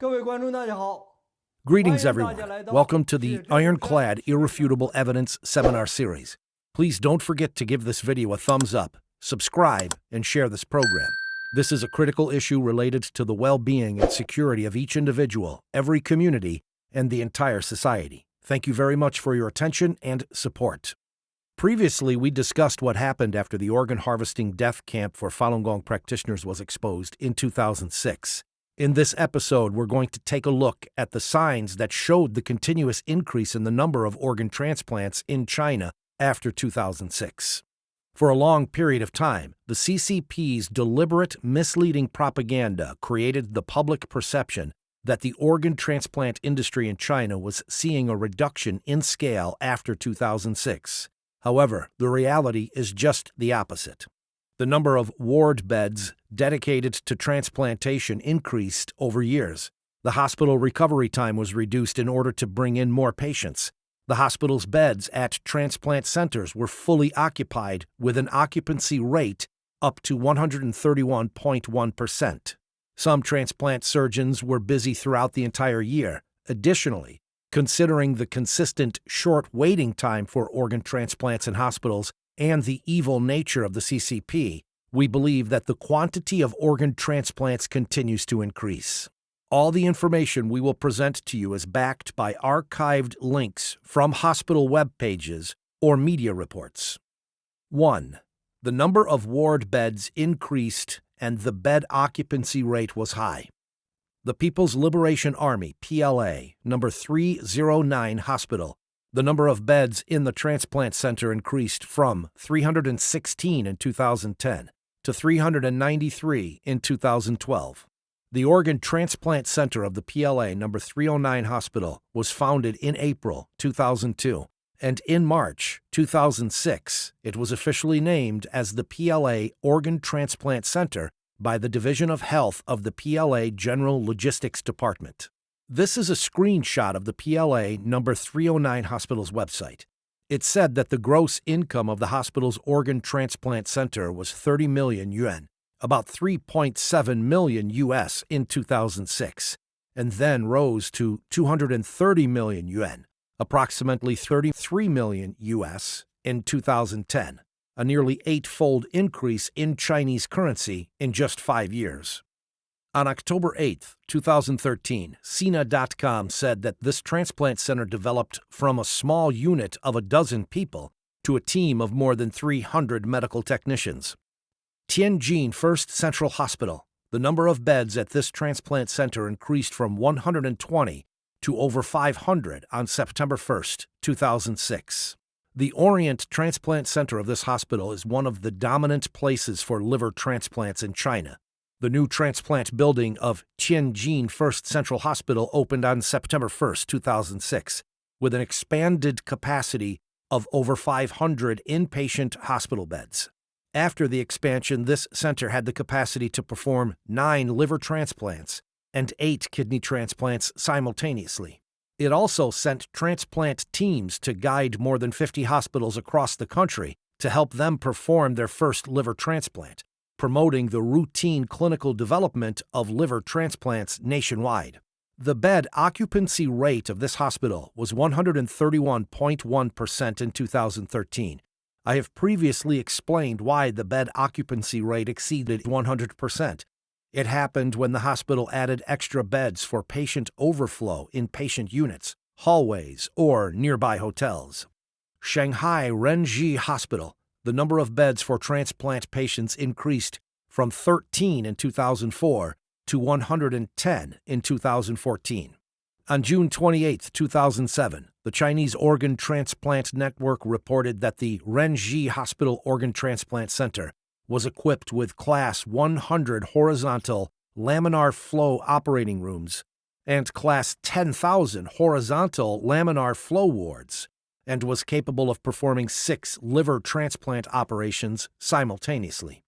各位观众，大家好。 Greetings, everyone. Welcome to the Ironclad Irrefutable Evidence Seminar Series. Please don't forget to give this video a thumbs up, subscribe, and share this program. This is a critical issue related to the well-being and security of each individual, every community, and the entire society. Thank you very much for your attention and support. Previously, we discussed what happened after the organ harvesting death camp for Falun Gong practitioners was exposed in 2006. In this episode, we're going to take a look at the signs that showed the continuous increase in the number of organ transplants in China after 2006. For a long period of time, the CCP's deliberate, misleading propaganda created the public perception that the organ transplant industry in China was seeing a reduction in scale after 2006. However, the reality is just the opposite. The number of ward beds dedicated to transplantation increased over years. The hospital recovery time was reduced in order to bring in more patients. The hospital's beds at transplant centers were fully occupied with an occupancy rate up to 131.1%. Some transplant surgeons were busy throughout the entire year. Additionally, considering the consistent short waiting time for organ transplants in hospitals and the evil nature of the CCP, we believe that the quantity of organ transplants continues to increase. All the information we will present to you is backed by archived links from hospital web pages or media reports. 1. The number of ward beds increased and the bed occupancy rate was high. The People's Liberation Army, PLA, number 309 Hospital. The number of beds in the transplant center increased from 316 in 2010 to 393 in 2012. The Organ Transplant Center of the PLA number 309 Hospital was founded in April 2002, and in March 2006, it was officially named as the PLA Organ Transplant Center by the Division of Health of the PLA General Logistics Department. This is a screenshot of the PLA number 309 hospital's website. It said that the gross income of the hospital's organ transplant center was 30 million yuan, about 3.7 million US in 2006, and then rose to 230 million yuan, approximately 33 million US in 2010, a nearly eightfold increase in Chinese currency in just 5 years. On October 8, 2013, Sina.com said that this transplant center developed from a small unit of a dozen people to a team of more than 300 medical technicians. Tianjin First Central Hospital. The number of beds at this transplant center increased from 120 to over 500 on September 1, 2006. The Orient Transplant Center of this hospital is one of the dominant places for liver transplants in China. The new transplant building of Tianjin First Central Hospital opened on September 1, 2006, with an expanded capacity of over 500 inpatient hospital beds. After the expansion, this center had the capacity to perform 9 liver transplants and 8 kidney transplants simultaneously. It also sent transplant teams to guide more than 50 hospitals across the country to help them perform their first liver transplant, promoting the routine clinical development of liver transplants nationwide. The bed occupancy rate of this hospital was 131.1% in 2013. I have previously explained why the bed occupancy rate exceeded 100%. It happened when the hospital added extra beds for patient overflow in patient units, hallways, or nearby hotels. Shanghai Renji Hospital. The number of beds for transplant patients increased from 13 in 2004 to 110 in 2014. On June 28, 2007, the Chinese Organ Transplant Network reported that the Renji Hospital Organ Transplant Center was equipped with Class 100 horizontal laminar flow operating rooms and Class 10,000 horizontal laminar flow wards, and was capable of performing 6 liver transplant operations simultaneously.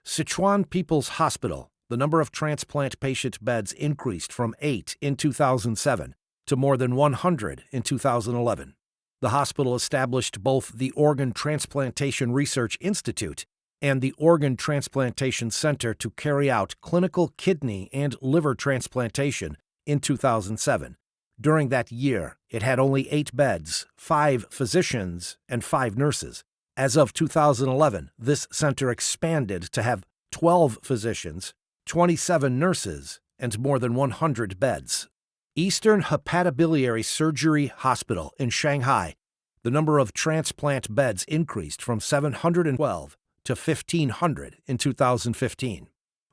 Sichuan People's Hospital. The number of transplant patient beds increased from 8 in 2007 to more than 100 in 2011. The hospital established both the Organ Transplantation Research Institute and the Organ Transplantation Center to carry out clinical kidney and liver transplantation in 2007. During that year, it had only 8 beds, 5 physicians, and 5 nurses. As of 2011, this center expanded to have 12 physicians, 27 nurses, and more than 100 beds. Eastern Hepatobiliary Surgery Hospital in Shanghai. The number of transplant beds increased from 712 to 1,500 in 2015.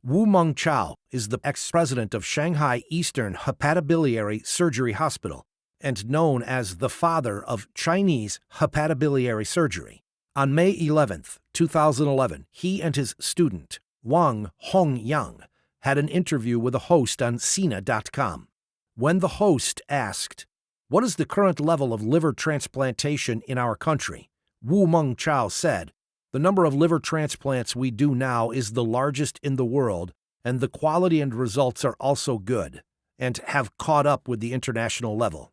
Wu Mengchao is the ex-president of Shanghai Eastern Hepatobiliary Surgery Hospital and known as the father of Chinese hepatobiliary surgery. On May 11, 2011, he and his student, Wang Hongyang, had an interview with a host on Sina.com. When the host asked, "What is the current level of liver transplantation in our country?" Wu Mengchao said, "The number of liver transplants we do now is the largest in the world, and the quality and results are also good, and have caught up with the international level."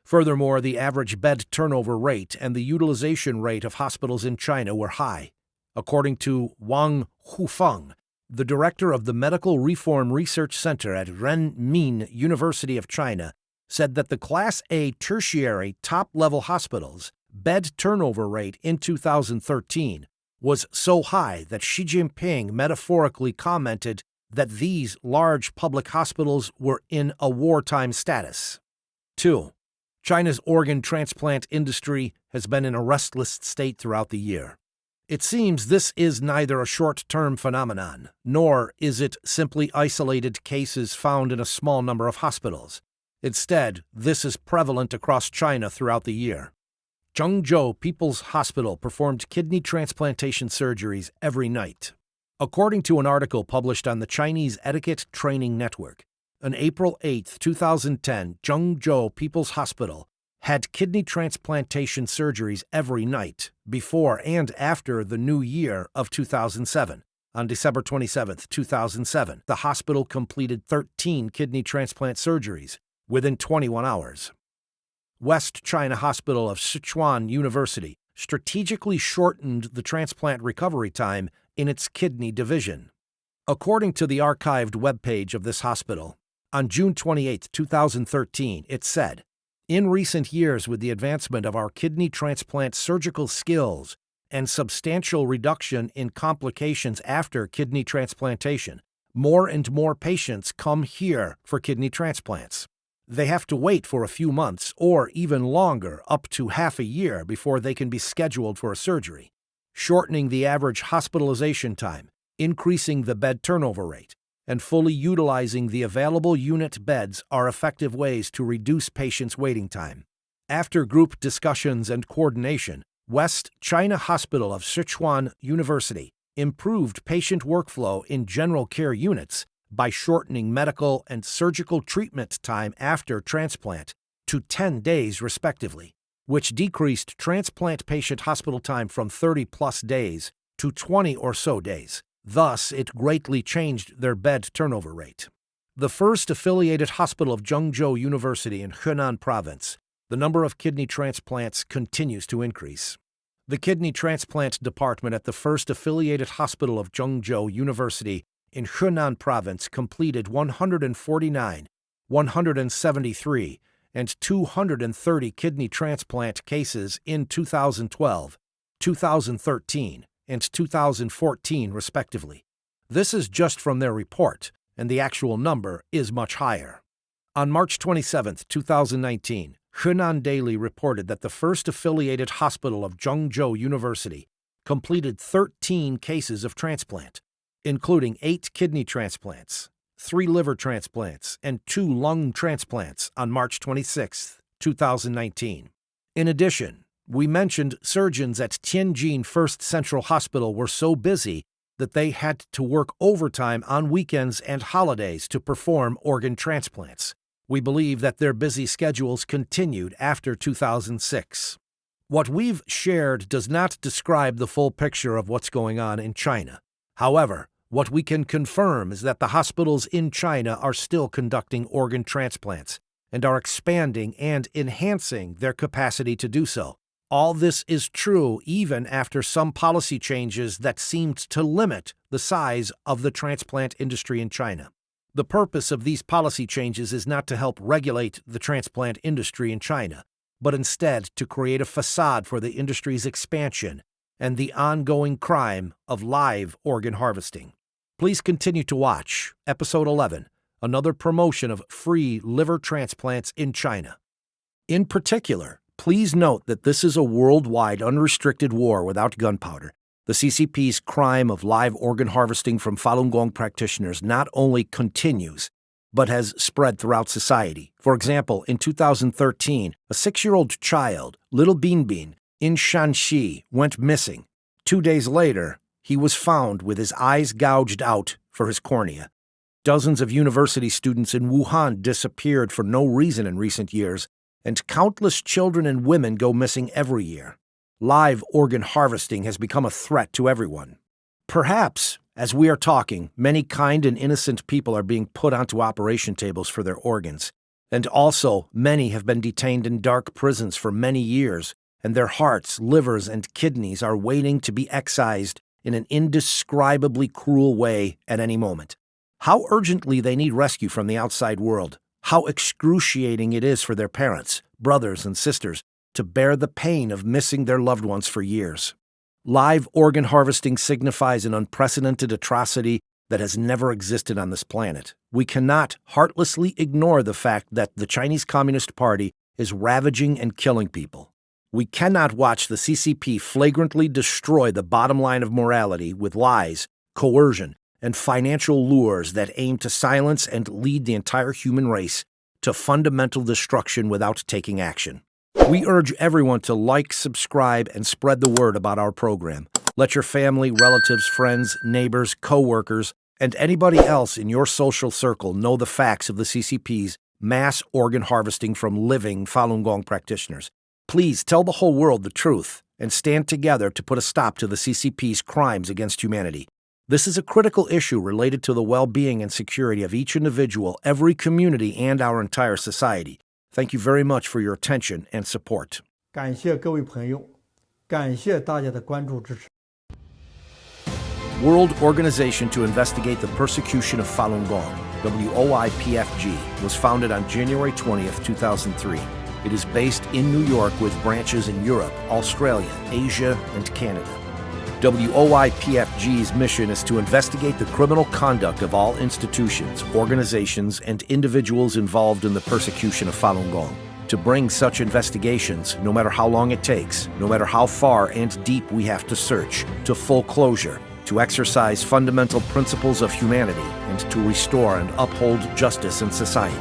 Furthermore, the average bed turnover rate and the utilization rate of hospitals in China were high. According to Wang Hufeng, the director of the Medical Reform Research Center at Renmin University of China, said that the Class A tertiary top-level hospitals' bed turnover rate in 2013 was so high that Xi Jinping metaphorically commented that these large public hospitals were in a wartime status. 2. China's organ transplant industry has been in a restless state throughout the year. It seems this is neither a short-term phenomenon, nor is it simply isolated cases found in a small number of hospitals. Instead, this is prevalent across China throughout the year. Zhengzhou People's Hospital performed kidney transplantation surgeries every night. According to an article published on the Chinese Etiquette Training Network, on April 8, 2010, Zhengzhou People's Hospital had kidney transplantation surgeries every night before and after the new year of 2007. On December 27, 2007, the hospital completed 13 kidney transplant surgeries within 21 hours. West China Hospital of Sichuan University strategically shortened the transplant recovery time in its kidney division. According to the archived webpage of this hospital, on June 28, 2013, it said, "In recent years, with the advancement of our kidney transplant surgical skills and substantial reduction in complications after kidney transplantation, more and more patients come here for kidney transplants. They have to wait for a few months or even longer, up to half a year, before they can be scheduled for a surgery. Shortening the average hospitalization time, increasing the bed turnover rate, and fully utilizing the available unit beds are effective ways to reduce patients' waiting time." After group discussions and coordination, West China Hospital of Sichuan University improved patient workflow in general care units by shortening medical and surgical treatment time after transplant to 10 days respectively, which decreased transplant patient hospital time from 30-plus days to 20 or so days. Thus, it greatly changed their bed turnover rate. The first affiliated hospital of Zhengzhou University in Henan Province, the number of kidney transplants continues to increase. The kidney transplant department at the first affiliated hospital of Zhengzhou University in Henan Province completed 149, 173, and 230 kidney transplant cases in 2012, 2013, and 2014, respectively. This is just from their report, and the actual number is much higher. On March 27, 2019, Henan Daily reported that the first affiliated hospital of Zhengzhou University completed 13 cases of transplant, including 8 kidney transplants, 3 liver transplants, and 2 lung transplants on March 26, 2019. In addition, we mentioned surgeons at Tianjin First Central Hospital were so busy that they had to work overtime on weekends and holidays to perform organ transplants. We believe that their busy schedules continued after 2006. What we've shared does not describe the full picture of what's going on in China. However, what we can confirm is that the hospitals in China are still conducting organ transplants and are expanding and enhancing their capacity to do so. All this is true even after some policy changes that seemed to limit the size of the transplant industry in China. The purpose of these policy changes is not to help regulate the transplant industry in China, but instead to create a facade for the industry's expansion and the ongoing crime of live organ harvesting. Please continue to watch Episode 11, another promotion of free liver transplants in China. In particular, please note that this is a worldwide unrestricted war without gunpowder. The CCP's crime of live organ harvesting from Falun Gong practitioners not only continues, but has spread throughout society. For example, in 2013, a 6-year-old child, Little Binbin, in Shanghai, went missing. 2 days later, he was found with his eyes gouged out for his cornea. Dozens of university students in Wuhan disappeared for no reason in recent years, and countless children and women go missing every year. Live organ harvesting has become a threat to everyone. Perhaps, as we are talking, many kind and innocent people are being put onto operation tables for their organs. And also, many have been detained in dark prisons for many years, and their hearts, livers, and kidneys are waiting to be excised in an indescribably cruel way at any moment. How urgently they need rescue from the outside world. How excruciating it is for their parents, brothers, and sisters to bear the pain of missing their loved ones for years. Live organ harvesting signifies an unprecedented atrocity that has never existed on this planet. We cannot heartlessly ignore the fact that the Chinese Communist Party is ravaging and killing people. We cannot watch the CCP flagrantly destroy the bottom line of morality with lies, coercion, and financial lures that aim to silence and lead the entire human race to fundamental destruction without taking action. We urge everyone to like, subscribe, and spread the word about our program. Let your family, relatives, friends, neighbors, co-workers, and anybody else in your social circle know the facts of the CCP's mass organ harvesting from living Falun Gong practitioners. Please tell the whole world the truth and stand together to put a stop to the CCP's crimes against humanity. This is a critical issue related to the well-being and security of each individual, every community, and our entire society. Thank you very much for your attention and support. 感谢各位朋友，感谢大家的关注支持。 World Organization to Investigate the Persecution of Falun Gong, WOIPFG, was founded on January 20th, 2003. It is based in New York with branches in Europe, Australia, Asia, and Canada. WOIPFG's mission is to investigate the criminal conduct of all institutions, organizations, and individuals involved in the persecution of Falun Gong. To bring such investigations, no matter how long it takes, no matter how far and deep we have to search, to full closure, to exercise fundamental principles of humanity, and to restore and uphold justice in society.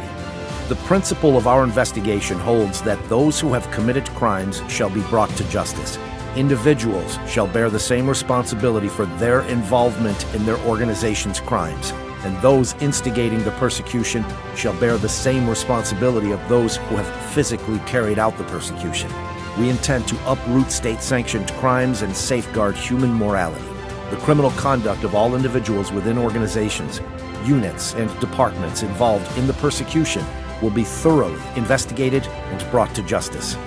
The principle of our investigation holds that those who have committed crimes shall be brought to justice. Individuals shall bear the same responsibility for their involvement in their organization's crimes, and those instigating the persecution shall bear the same responsibility of those who have physically carried out the persecution. We intend to uproot state-sanctioned crimes and safeguard human morality. The criminal conduct of all individuals within organizations, units, and departments involved in the persecution will be thoroughly investigated and brought to justice.